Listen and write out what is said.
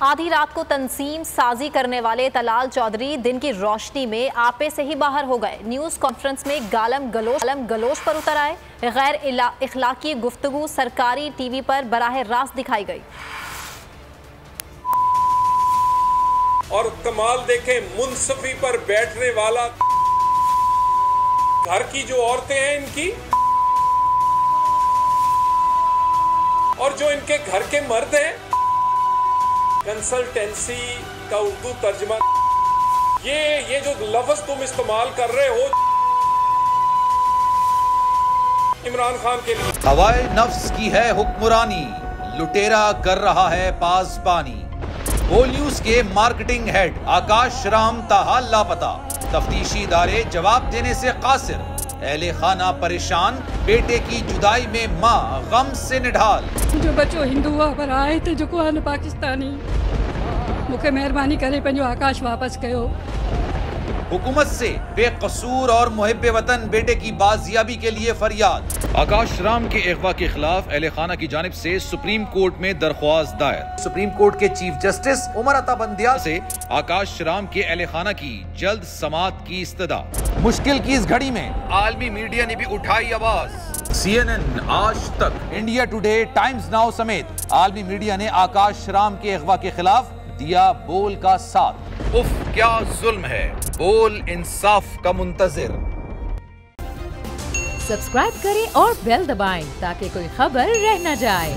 आधी रात को तंजीम साजी करने वाले तलाल चौधरी दिन की रोशनी में आपे से ही बाहर हो गए। न्यूज़ कॉन्फ्रेंस में गालम गलोच पर उतर आए। गैर इखलाकी गुफ्तगू सरकारी टीवी पर बराह रास्त दिखाई गई। और कमाल देखें, मुंसफी पर बैठने वाला घर की जो औरतें हैं इनकी, और जो इनके घर के मर्द हैं, कंसल्टेंसी का उर्दू तर्जमा, ये जो लफ्ज तुम इस्तेमाल कर रहे हो इमरान खान के लिए। हवाए नफ्स की है हुक्मरानी, लुटेरा कर रहा है पासबानी। बोल न्यूज के मार्केटिंग हेड आकाश राम ताहा लापता, तफ्तीशी इदारे जवाब देने से कासिर। अहले खाना परेशान, बेटे की जुदाई में माँ गम से निढाल। जो बच्चो हिंदू पर आए थे जो आन पाकिस्तानी, मुझे मेहरबानी करे पंहिंजो आकाश वापस कयो। हुकूमत से बेकसूर और मुहिब्बे वतन बेटे की बाजियाबी के लिए फरियाद। आकाश राम के अगवा के खिलाफ अहले खाना की जानिब से सुप्रीम कोर्ट में दरख्वास्त दायर। सुप्रीम कोर्ट के चीफ जस्टिस उमर अता बंदियाल से आकाश राम के अहले खाना की जल्द समाअत की इस्तदा। मुश्किल की इस घड़ी में आलमी मीडिया ने भी उठाई आवाज। CNN, आज तक, इंडिया टुडे, टाइम्स नाउ समेत आलमी मीडिया ने आकाश राम के अगवा के खिलाफ दिया बोल का साथ। उफ क्या जुल्म है, बोल इंसाफ का मुंतजिर। सब्सक्राइब करें और बेल दबाएं ताकि कोई खबर रह न जाए।